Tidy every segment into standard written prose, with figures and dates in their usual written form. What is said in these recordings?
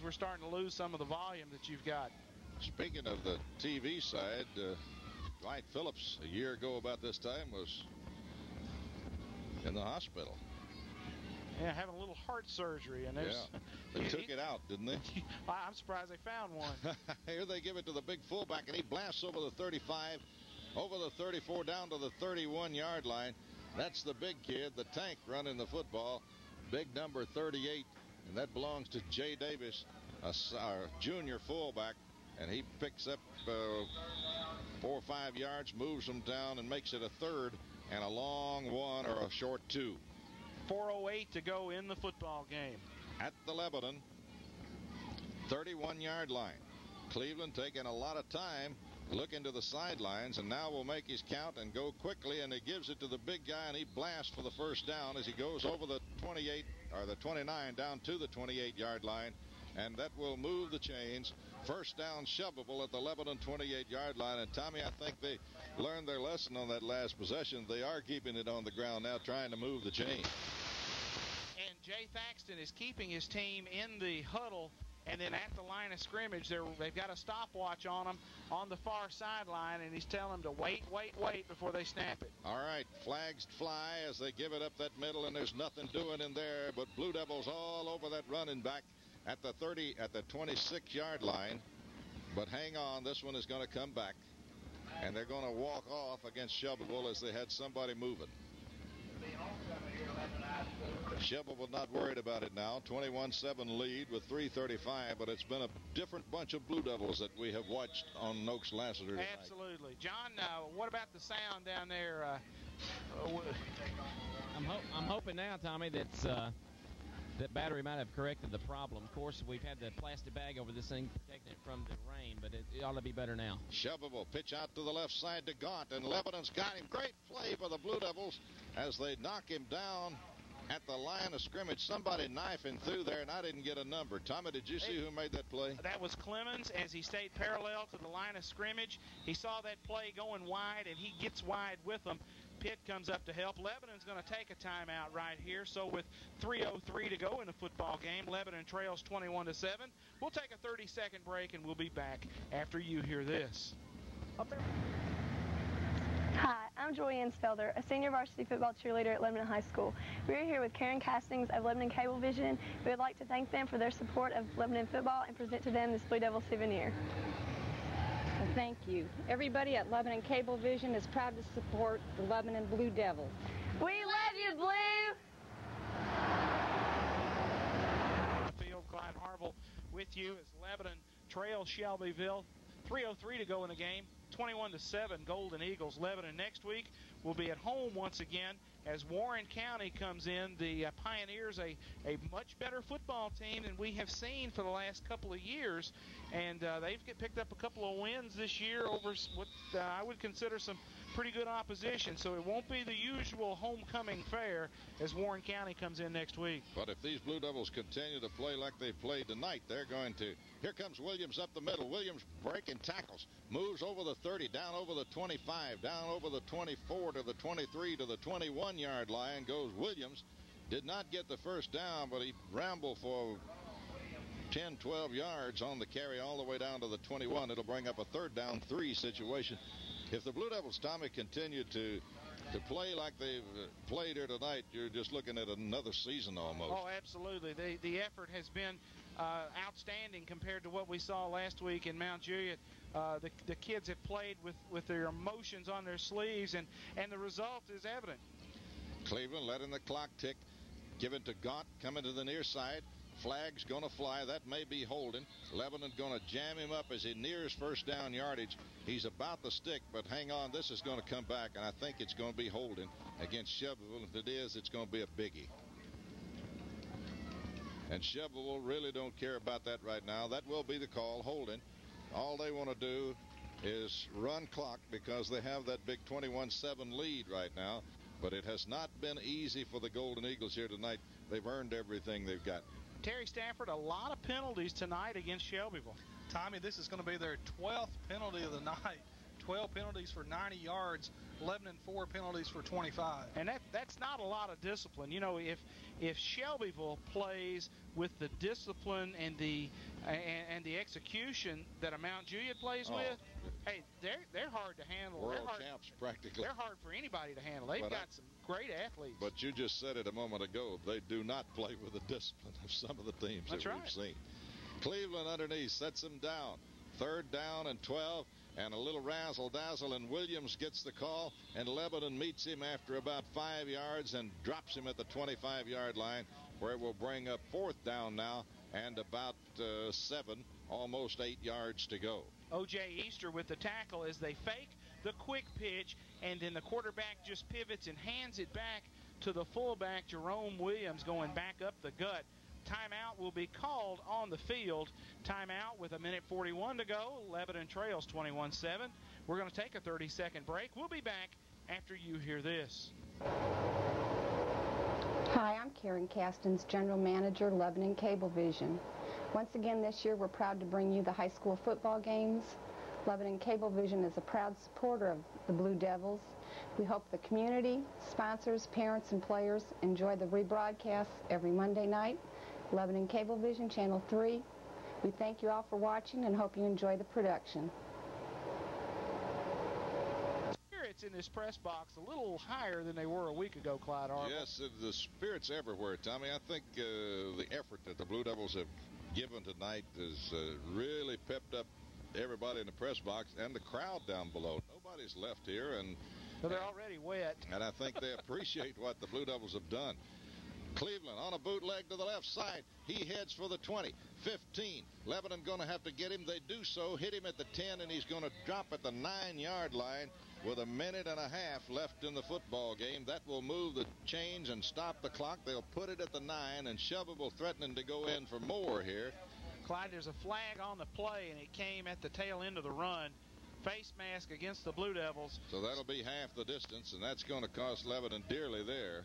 we're starting to lose some of the volume that you've got. Speaking of the TV side, Dwight Phillips a year ago about this time was in the hospital. Yeah, having a little heart surgery, and there's. Yeah, they took it out, didn't they? I'm surprised they found one. Here they give it to the big fullback, and he blasts over the 35, over the 34, down to the 31-yard line. That's the big kid, the tank running the football, big number 38, and that belongs to Jay Davis, our junior fullback, and he picks up 4 or 5 yards, moves them down, and makes it a third and a long one or a short two. 4:08 to go in the football game. At the Lebanon 31-yard line. Cleveland taking a lot of time looking to the sidelines, and now will make his count and go quickly, and he gives it to the big guy, and he blasts for the first down as he goes over the 28 or the 29 down to the 28-yard line, and that will move the chains. First down, Shelbyville at the Lebanon 28-yard line. And Tommy, I think they learned their lesson on that last possession. They are keeping it on the ground now, trying to move the chain. And Jay Thaxton is keeping his team in the huddle, and then at the line of scrimmage, they've got a stopwatch on them on the far sideline, and he's telling them to wait before they snap it. All right, flags fly as they give it up that middle, and there's nothing doing in there but Blue Devils all over that running back at the 26-yard line. But hang on, this one is going to come back, and they're going to walk off against Shelbyville as they had somebody moving. Shelbyville not worried about it now. 21-7 lead with 3:35, but it's been a different bunch of Blue Devils that we have watched on Noakes Lassiter tonight. Absolutely. John, what about the sound down there? I'm hoping now, Tommy, that battery might have corrected the problem. Of course, we've had the plastic bag over this thing protecting it from the rain, but it ought to be better now. Shelbyville pitch out to the left side to Gaunt, and Lebanon's got him. Great play for the Blue Devils as they knock him down at the line of scrimmage. Somebody knifing through there, and I didn't get a number. Tommy, did you see who made that play? That was Clemens as he stayed parallel to the line of scrimmage. He saw that play going wide, and he gets wide with them. Pitt comes up to help. Lebanon's going to take a timeout right here. So with 3:03 to go in the football game, Lebanon trails 21-7. We'll take a 30-second break, and we'll be back after you hear this. Hi, I'm Joy Ansfelder, a senior varsity football cheerleader at Lebanon High School. We're here with Karen Castings of Lebanon Cablevision. We would like to thank them for their support of Lebanon football and present to them this Blue Devil souvenir. Well, thank you. Everybody at Lebanon Cablevision is proud to support the Lebanon Blue Devils. We love you, Blue! Field, Clyde Harville with you as Lebanon trails Shelbyville. 3:03 to go in the game. 21-7 Golden Eagles. Lebanon next week will be at home once again as Warren County comes in. The Pioneers, a much better football team than we have seen for the last couple of years, and they've picked up a couple of wins this year over what I would consider some pretty good opposition. So it won't be the usual homecoming fare as Warren County comes in next week. But if these Blue Devils continue to play like they played tonight, they're going to. Here comes Williams up the middle. Williams breaking tackles, moves over the 30, down over the 25, down over the 24 to the 23 to the 21-yard line goes Williams. Did not get the first down, but he rambled for 10, 12 yards on the carry all the way down to the 21. It'll bring up a 3rd down 3 situation. If the Blue Devils, Tommy, continue to play like they've played here tonight, you're just looking at another season almost. Oh, absolutely. The effort has been outstanding compared to what we saw last week in Mount Juliet. The kids have played with their emotions on their sleeves, and the result is evident. Cleveland letting the clock tick. Give it to Gaunt, coming to the near side. Flag's going to fly. That may be holding. Lebanon going to jam him up as he nears first down yardage. He's about to stick, but hang on. This is going to come back, and I think it's going to be holding against Shelbyville. If it is, it's going to be a biggie. And Shelbyville really don't care about that right now. That will be the call, holding. All they want to do is run clock because they have that big 21-7 lead right now. But it has not been easy for the Golden Eagles here tonight. They've earned everything they've got. Terry Stafford, a lot of penalties tonight against Shelbyville. Tommy, this is going to be their 12th penalty of the night. 12 penalties for 90 yards, 11 and 4 penalties for 25. And that's not a lot of discipline. You know, if Shelbyville plays with the discipline and the and the execution that Mount Juliet plays with, hey, they're hard to handle. World champs, practically. They're hard for anybody to handle. They've got some great athletes. But you just said it a moment ago. They do not play with the discipline of some of the teams that we've seen. Cleveland underneath sets them down. 3rd down and 12. And a little razzle-dazzle, and Williams gets the call, and Lebanon meets him after about 5 yards and drops him at the 25-yard line, where it will bring up 4th down now and about 7, almost 8 yards to go. O.J. Easter with the tackle as they fake the quick pitch, and then the quarterback just pivots and hands it back to the fullback, Jerome Williams, going back up the gut. Timeout will be called on the field. Timeout with 1:41 to go. Lebanon trails 21-7. We're going to take a 30-second break. We'll be back after you hear this. Hi, I'm Karen Castens, General Manager, Lebanon Cablevision. Once again this year we're proud to bring you the high school football games. Lebanon Cablevision is a proud supporter of the Blue Devils. We hope the community, sponsors, parents, and players enjoy the rebroadcasts every Monday night. Lebanon Cablevision, Channel 3. We thank you all for watching and hope you enjoy the production. Spirits in this press box a little higher than they were a week ago, Clyde Harville. Yes, the spirits everywhere, Tommy. I think the effort that the Blue Devils have given tonight has really pepped up everybody in the press box and the crowd down below. Nobody's left here, and they're already wet. And I think they appreciate what the Blue Devils have done. Cleveland on a bootleg to the left side. He heads for the 20, 15. Lebanon going to have to get him. They do so, hit him at the 10, and he's going to drop at the 9-yard line with 1.5 minutes left in the football game. That will move the chains and stop the clock. They'll put it at the 9, and Shelbyville threatening to go in for more here. Clyde, there's a flag on the play, and it came at the tail end of the run. Face mask against the Blue Devils. So that'll be half the distance, and that's going to cost Lebanon dearly there.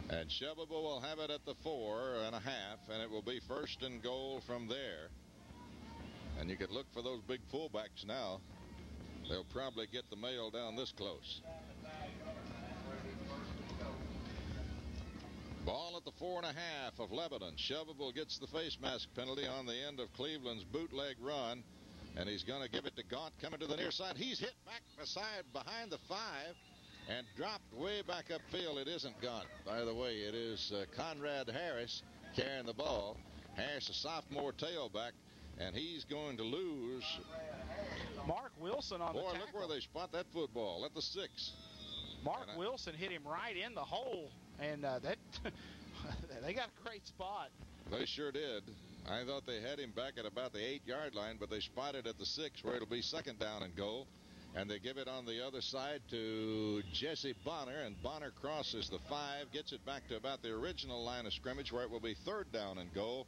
And Shelbyville will have it at the 4.5, and it will be 1st and goal from there. And you could look for those big fullbacks now. They'll probably get the mail down this close. Ball at the 4.5 of Lebanon. Shelbyville gets the face mask penalty on the end of Cleveland's bootleg run. And he's going to give it to Gaunt coming to the near side. He's hit back behind the 5 and dropped way back upfield. It isn't Gaunt, by the way. It is Conrad Harris carrying the ball. Harris, a sophomore tailback, and he's going to lose. Mark Wilson on the tackle. Boy, look where they spot that football at the 6. Mark Wilson hit him right in the hole, and that they got a great spot. They sure did. I thought they had him back at about the 8-yard line, but they spotted at the 6 where it'll be 2nd down and goal. And they give it on the other side to Jesse Bonner, and Bonner crosses the 5, gets it back to about the original line of scrimmage where it will be 3rd down and goal.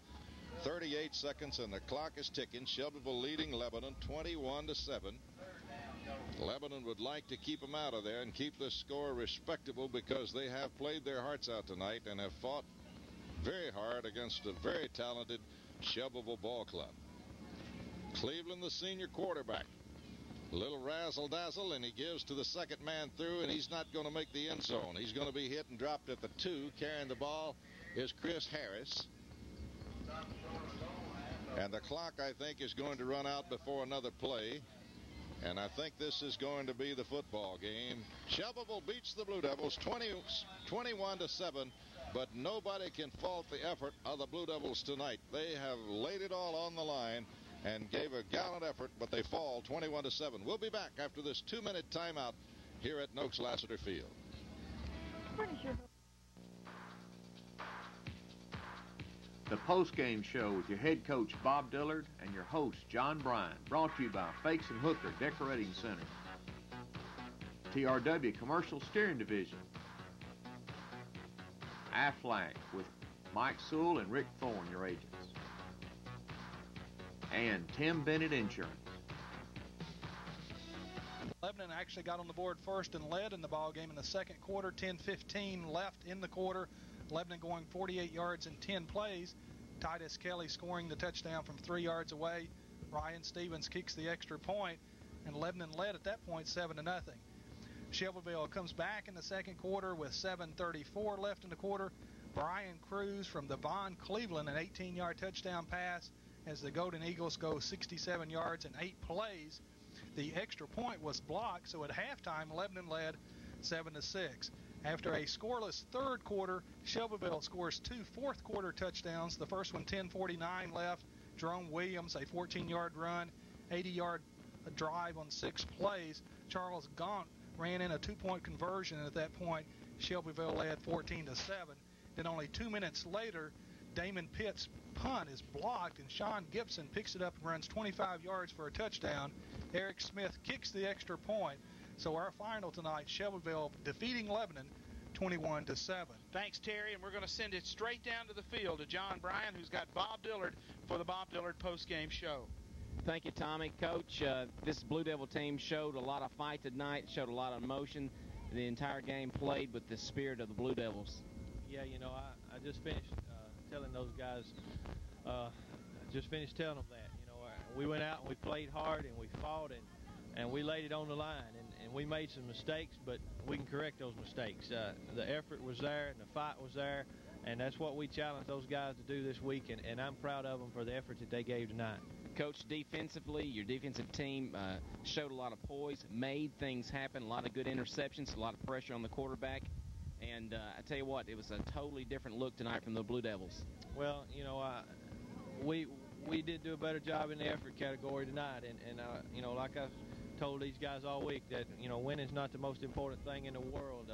38 seconds and the clock is ticking. Shelbyville leading Lebanon 21-7. Lebanon would like to keep them out of there and keep this score respectable because they have played their hearts out tonight and have fought very hard against a very talented Shelbyville ball club. Cleveland, the senior quarterback. A little razzle-dazzle, and he gives to the second man through, and he's not going to make the end zone. He's going to be hit and dropped at the 2. Carrying the ball is Chris Harris. And the clock, I think, is going to run out before another play. And I think this is going to be the football game. Shelbyville beats the Blue Devils 21-7, but nobody can fault the effort of the Blue Devils tonight. They have laid it all on the line and gave a gallant effort, but they fall 21-7. We'll be back after this 2-minute timeout here at Noakes Lassiter Field. The post-game show with your head coach Bob Dillard and your host John Bryan, brought to you by Fakes and Hooker Decorating Center, TRW Commercial Steering Division, Aflac with Mike Sewell and Rick Thorne, your agents, and Tim Bennett Insurance. Lebanon actually got on the board first and led in the ball game in the second quarter. 10-15 left in the quarter. Lebanon going 48 yards in 10 plays. Titus Kelly scoring the touchdown from 3 yards away. Ryan Stevens kicks the extra point, and Lebanon led at that point 7-0. Shelbyville comes back in the second quarter with 7:34 left in the quarter. Brian Cruz from Devon Cleveland, an 18-yard touchdown pass as the Golden Eagles go 67 yards in 8 plays. The extra point was blocked, so at halftime, Lebanon led 7-6. After a scoreless third quarter, Shelbyville scores 2 fourth-quarter touchdowns. The first one, 10:49 left. Jerome Williams, a 14-yard run, 80-yard drive on 6 plays. Charles Gaunt ran in a 2-point conversion, and at that point, Shelbyville led 14-7. Then only 2 minutes later, Damon Pitt's punt is blocked, and Sean Gibson picks it up and runs 25 yards for a touchdown. Eric Smith kicks the extra point. So our final tonight, Shelbyville defeating Lebanon 21-7. Thanks, Terry, and we're going to send it straight down to the field to John Bryan, who's got Bob Dillard for the Bob Dillard postgame show. Thank you, Tommy. Coach, this Blue Devil team showed a lot of fight tonight, showed a lot of emotion. The entire game played with the spirit of the Blue Devils. Yeah, you know, I just finished telling those guys, just finished telling them that. You know, we went out and we played hard and we fought and we laid it on the line. And we made some mistakes, but we can correct those mistakes. The effort was there and the fight was there, and that's what we challenged those guys to do this week, and I'm proud of them for the effort that they gave tonight. Coach, defensively, your defensive team showed a lot of poise, made things happen, a lot of good interceptions, a lot of pressure on the quarterback. And I tell you what, it was a totally different look tonight from the Blue Devils. Well, you know, we did do a better job in the effort category tonight, and you know, like I told these guys all week, that, you know, winning's not the most important thing in the world.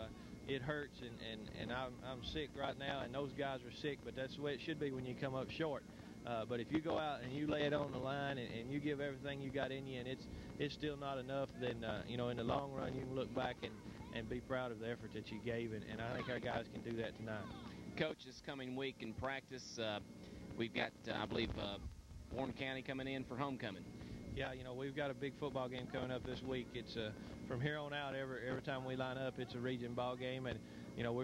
It hurts, and I'm sick right now, and those guys are sick, but that's the way it should be when you come up short. But if you go out and you lay it on the line and you give everything you got in you, and it's still not enough, then you know, in the long run you can look back and be proud of the effort that you gave, and I think our guys can do that tonight. Coach, this coming week in practice, we've got, I believe, Warren County coming in for homecoming. Yeah, you know, we've got a big football game coming up this week. It's from here on out, every time we line up, it's a region ball game, and you know, we're